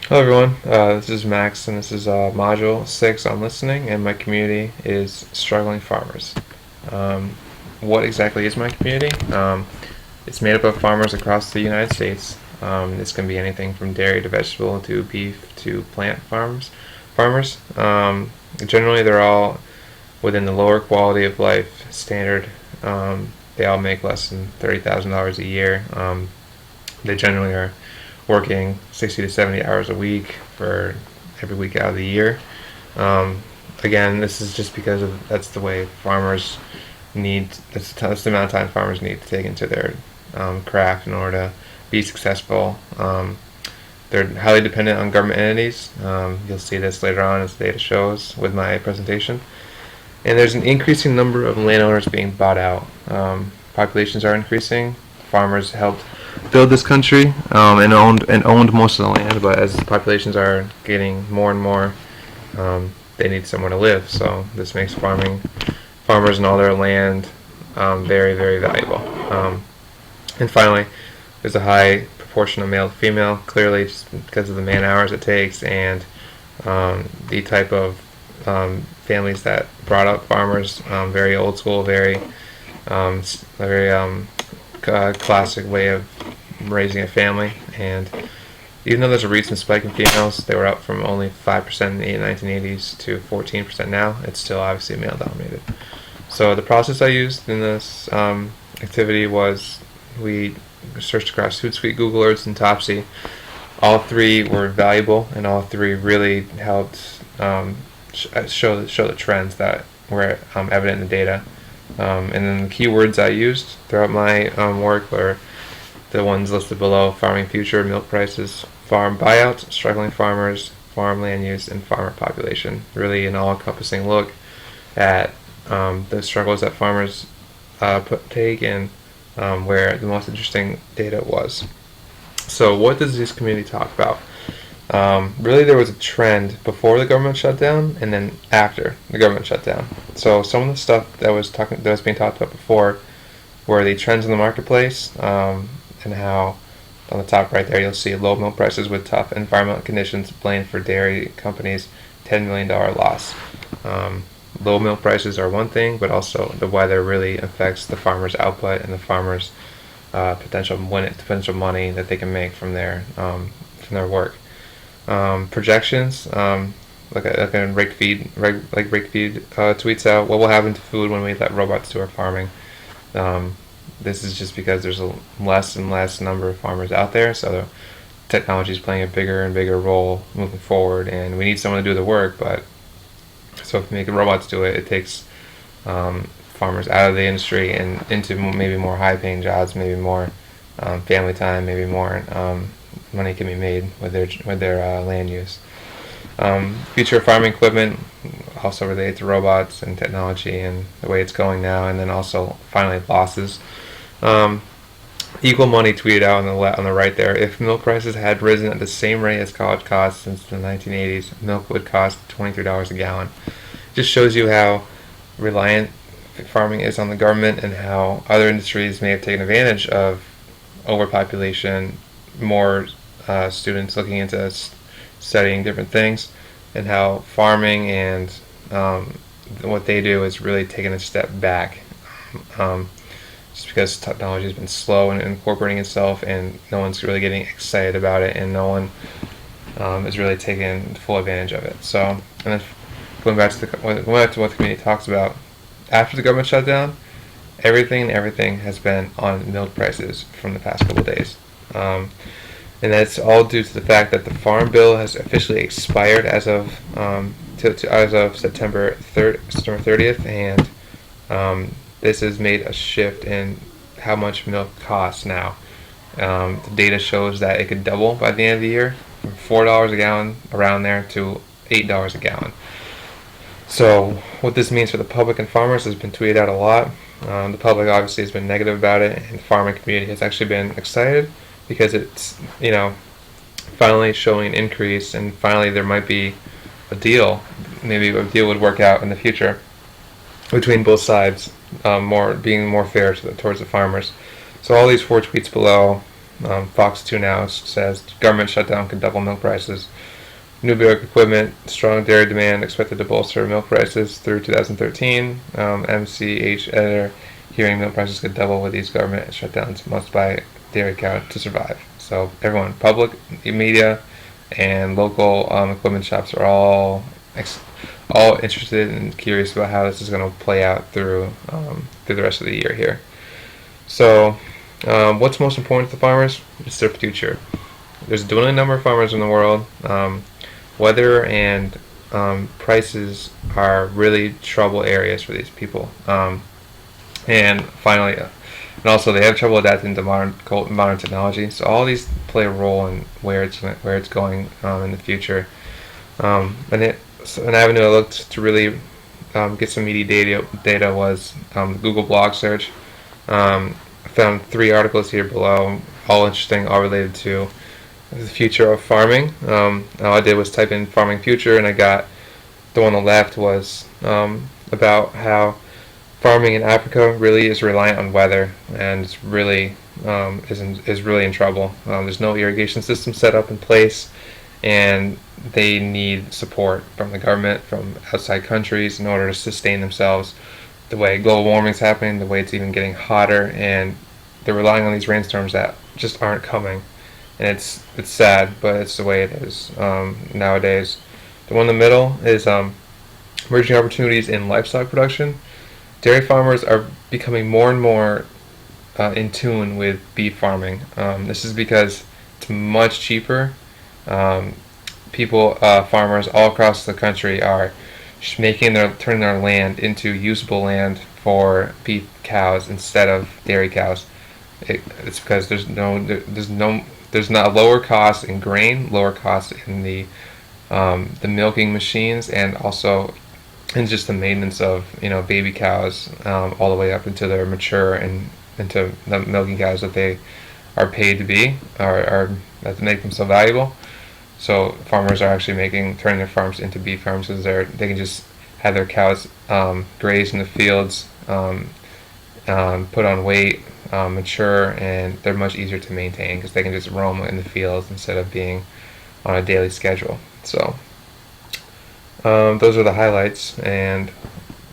Hello everyone, this is Max and this is Module 6 on listening, and my community is struggling farmers. Um, what exactly is my community? It's made up of farmers across the United States. This can be anything from dairy to vegetable to beef to plant farmers. Generally they're all within the lower quality of life standard. They all make less than $30,000 a year. They generally are working 60 to 70 hours a week for every week out of the year. Um, Again, this is just because that's the way farmers need. That's the amount of time farmers need to take into their craft in order to be successful. They're highly dependent on government entities. You'll see this later on as the data shows with my presentation. And there's an increasing number of landowners being bought out. Populations are increasing. Farmers helped build this country and owned most of the land, but as the populations are getting more and more, they need somewhere to live. So this makes farmers and all their land very, very valuable. And finally, there's a high proportion of male to female, clearly just because of the man hours it takes and the type of families that brought up farmers, very old school, very classic way of raising a family. And even though there's a recent spike in females, they were up from only 5% in the 1980s to 14% now. It's still obviously male dominated. So the process I used in this activity was we searched across Hootsuite, Google Earth, and Topsy. All three were valuable, and all three really helped show the trends that were evident in the data. And then the keywords I used throughout my work were the ones listed below: farming future, milk prices, farm buyouts, struggling farmers, farm land use, and farmer population. Really an all-encompassing look at the struggles that farmers take and where the most interesting data was. So what does this community talk about? Really, there was a trend before the government shutdown and then after the government shutdown. So some of the stuff that was being talked about before were the trends in the marketplace, and how on the top right there you'll see low milk prices with tough environmental conditions blamed for dairy companies' $10 million loss. Low milk prices are one thing, but also the weather really affects the farmer's output and the farmer's potential money that they can make from their work. Projections, like Rake Feed tweets out, what will happen to food when we let robots do our farming? This is just because there's a less and less number of farmers out there, so the technology is playing a bigger and bigger role moving forward, and we need someone to do the work. But so if we make robots do it, it takes farmers out of the industry and into maybe more high-paying jobs, maybe more family time, maybe more money can be made with their land use. Future farming equipment also related to robots and technology and the way it's going now, and then also finally losses. Equal Money tweeted out on the right there: if milk prices had risen at the same rate as college costs since the 1980s, milk would cost $23 a gallon. Just shows you how reliant farming is on the government and how other industries may have taken advantage of overpopulation, more students looking into studying different things, and how farming and what they do is really taking a step back. Just because technology has been slow in incorporating itself, and no one's really getting excited about it, and no one is really taking full advantage of it. So, and then going back to what the community talks about, after the government shutdown, everything has been on milk prices from the past couple of days. And that's all due to the fact that the Farm Bill has officially expired as of September 30th, and this has made a shift in how much milk costs now. The data shows that it could double by the end of the year, from $4 a gallon around there to $8 a gallon. So what this means for the public and farmers has been tweeted out a lot. The public obviously has been negative about it, and the farming community has actually been excited because it's finally showing an increase, and finally there might be a deal. Maybe a deal would work out in the future between both sides, being more fair towards the farmers. So all these four tweets below Fox 2 Now says government shutdown could double milk prices. New York equipment, strong dairy demand expected to bolster milk prices through 2013. MCH editor, hearing milk prices could double with these government shutdowns. Must buy dairy cow to survive. So everyone, public media and local equipment shops are all interested and curious about how this is going to play out through the rest of the year here. So, what's most important to the farmers? It's their future. There's a dwindling number of farmers in the world. Weather and prices are really trouble areas for these people. And finally, and also they have trouble adapting to modern technology. So all these play a role in where it's going in the future. So an avenue I looked to really get some meaty data was Google blog search. I found 3 articles here below, all interesting, all related to the future of farming. All I did was type in farming future, and I got the one on the left was about how farming in Africa really is reliant on weather, and it's really is really in trouble. There's no irrigation system set up in place, and they need support from the government, from outside countries, in order to sustain themselves. The way global warming is happening, the way it's even getting hotter, and they're relying on these rainstorms that just aren't coming. And it's sad, but it's the way it is nowadays. The one in the middle is emerging opportunities in livestock production. Dairy farmers are becoming more and more in tune with beef farming. This is because it's much cheaper. Farmers all across the country are turning their land into usable land for beef cows instead of dairy cows. It's because there's not lower cost in grain, lower cost in the milking machines, and also in just the maintenance of baby cows all the way up into their mature and into the milking cows that they are paid to be, or that make them so valuable. So farmers are actually turning their farms into beef farms because they can just have their cows graze in the fields, put on weight, mature, and they're much easier to maintain because they can just roam in the fields instead of being on a daily schedule. So those are the highlights. And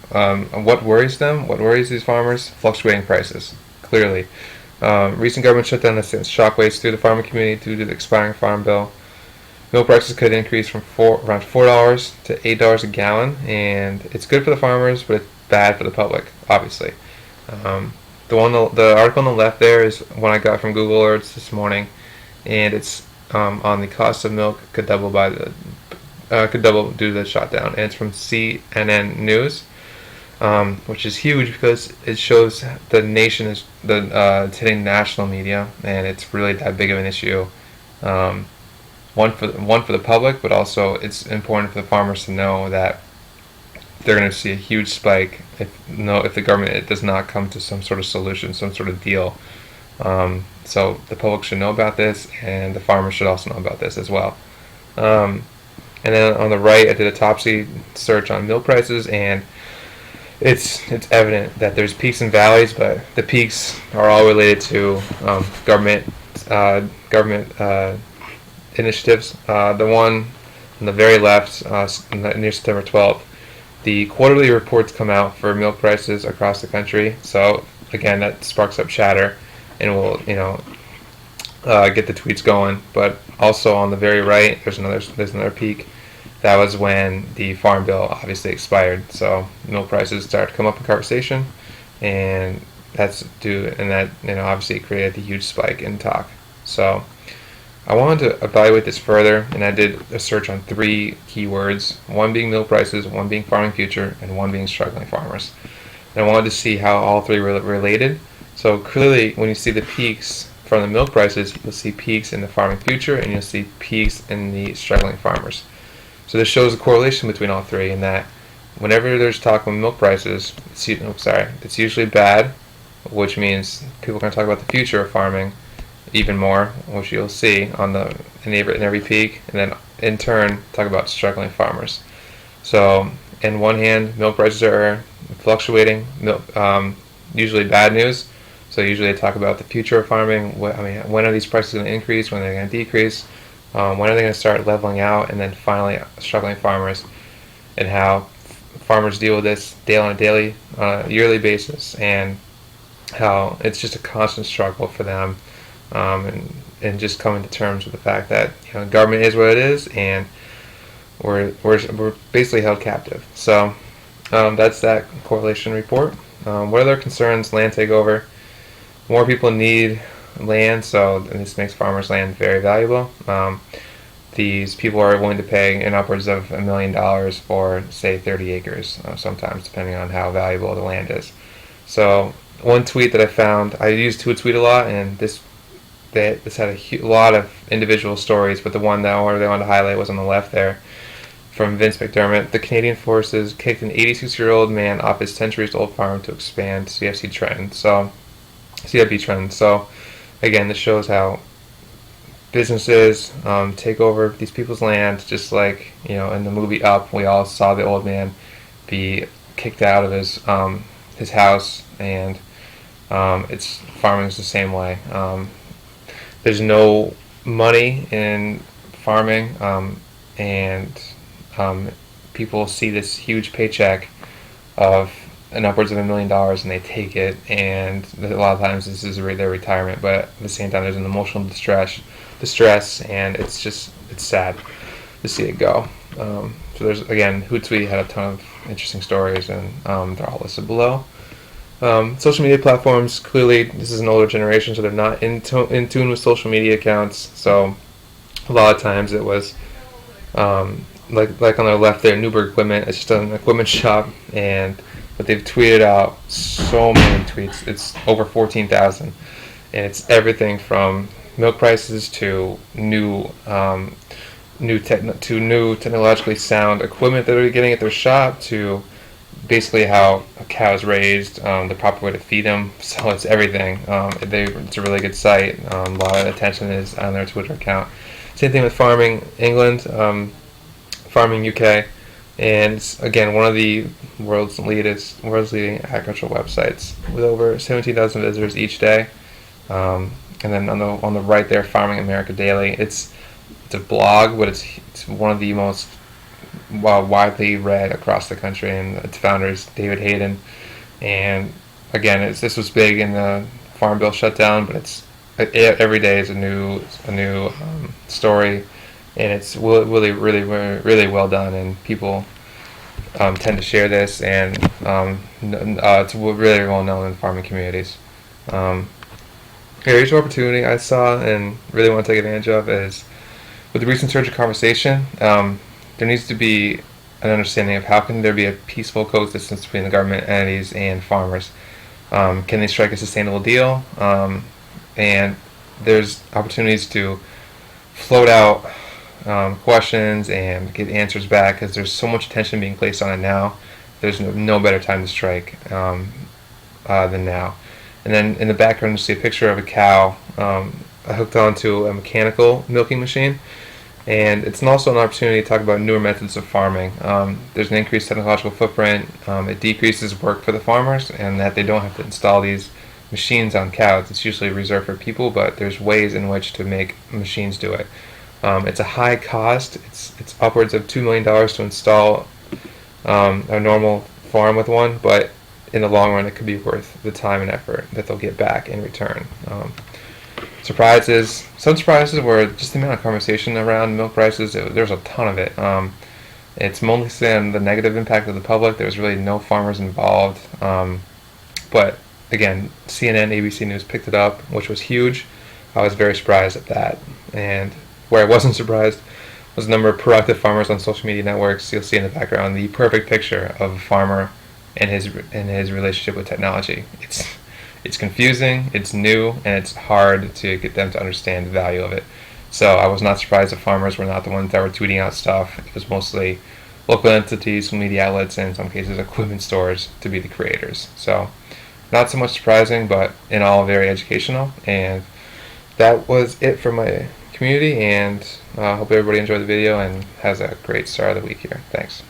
what worries them? What worries these farmers? Fluctuating prices. Clearly, recent government shutdown has sent shockwaves through the farming community due to the expiring farm bill. Milk prices could increase from around $4 to $8 a gallon, and it's good for the farmers, but it's bad for the public, obviously. The article on the left there is one I got from Google Alerts this morning, and it's on the cost of milk could double due to the shutdown, and it's from CNN News, which is huge because it shows the nation is it's hitting national media, and it's really that big of an issue. One for the public, but also it's important for the farmers to know that they're going to see a huge spike if the government does not come to some sort of solution, some sort of deal. So the public should know about this, and the farmers should also know about this as well. And then on the right, I did a Topsy search on milk prices, and it's evident that there's peaks and valleys, but the peaks are all related to government initiatives. The one on the very left, near September 12th, the quarterly reports come out for milk prices across the country. So again, that sparks up chatter, and will get the tweets going. But also on the very right, there's another peak. That was when the farm bill obviously expired. So milk prices started to come up in conversation, and that obviously created a huge spike in talk. So I wanted to evaluate this further, and I did a search on 3 keywords, one being milk prices, one being farming future, and one being struggling farmers. And I wanted to see how all 3 were related. So clearly, when you see the peaks from the milk prices, you'll see peaks in the farming future, and you'll see peaks in the struggling farmers. So this shows a correlation between all 3, in that whenever there's talk about milk prices, it's usually bad, which means people are going to talk about the future of farming even more, which you'll see in every peak, and then in turn talk about struggling farmers. So in one hand, milk prices are fluctuating, usually bad news. So usually they talk about the future of farming. When are these prices going to increase? When are they going to decrease? When are they going to start leveling out? And then finally, struggling farmers, and how farmers deal with this on a yearly basis, and how it's just a constant struggle for them, and just coming to terms with the fact that government is what it is, and we're basically held captive. So that's that correlation report. What other concerns? Land takeover. More people need land, so this makes farmers' land very valuable. These people are willing to pay in upwards of $1 million for, say, 30 acres, sometimes, depending on how valuable the land is. So one tweet that I found, I use Hootsuite a lot, and this had a lot of individual stories, but the one that I wanted to highlight was on the left there, from Vince McDermott. The Canadian Forces kicked an 86-year-old man off his centuries-old farm to expand CFB Trenton. So again, this shows how businesses take over these people's land, just like in the movie Up, we all saw the old man be kicked out of his house, and it's farming is the same way. There's no money in farming, and people see this huge paycheck of upwards of $1 million, and they take it, and a lot of times this is their retirement, but at the same time there's an emotional distress, and it's sad to see it go. So there's, again, Hootsuite had a ton of interesting stories, and they're all listed below. Social media platforms, clearly this is an older generation, so they're not in tune with social media accounts, so a lot of times it was like on the left there, Newberg Equipment. It's just an equipment shop, but they've tweeted out so many tweets. It's over 14,000, and it's everything from milk prices to new technologically sound equipment that they're getting at their shop, to basically how a cow is raised, the proper way to feed them. So it's everything. It's a really good site. A lot of attention is on their Twitter account. Same thing with Farming England, Farming UK, and it's, again, one of the world's leading agricultural websites with over 17,000 visitors each day. And then on the right there, Farming America Daily. It's a blog, but it's one of the most widely read across the country, and its founder is David Hayden. And again, this was big in the Farm Bill shutdown, but every day is a new story, and it's really well done, and people tend to share this, and it's really well known in farming communities. Here's an opportunity I saw and really want to take advantage of is with the recent surge of conversation. There needs to be an understanding of how can there be a peaceful coexistence between the government entities and farmers. Can they strike a sustainable deal? And there's opportunities to float out questions and get answers back, because there's so much attention being placed on it now. There's no better time to strike than now. And then in the background, you see a picture of a cow hooked onto a mechanical milking machine. And it's also an opportunity to talk about newer methods of farming. There's an increased technological footprint. It decreases work for the farmers, and that they don't have to install these machines on cows. It's usually reserved for people, but there's ways in which to make machines do it. It's a high cost. It's upwards of $2 million to install a normal farm with one, but in the long run, it could be worth the time and effort that they'll get back in return. Some surprises were just the amount of conversation around milk prices. There's a ton of it. It's mostly on the negative impact of the public. There's really no farmers involved. But again, CNN, ABC News picked it up, which was huge. I was very surprised at that. And where I wasn't surprised was the number of proactive farmers on social media networks. You'll see in the background the perfect picture of a farmer and his relationship with technology. It's confusing, it's new, and it's hard to get them to understand the value of it. So I was not surprised that farmers were not the ones that were tweeting out stuff. It was mostly local entities, media outlets, and in some cases equipment stores to be the creators. So not so much surprising, but in all very educational. And that was it for my community, and I hope everybody enjoyed the video and has a great start of the week here. Thanks.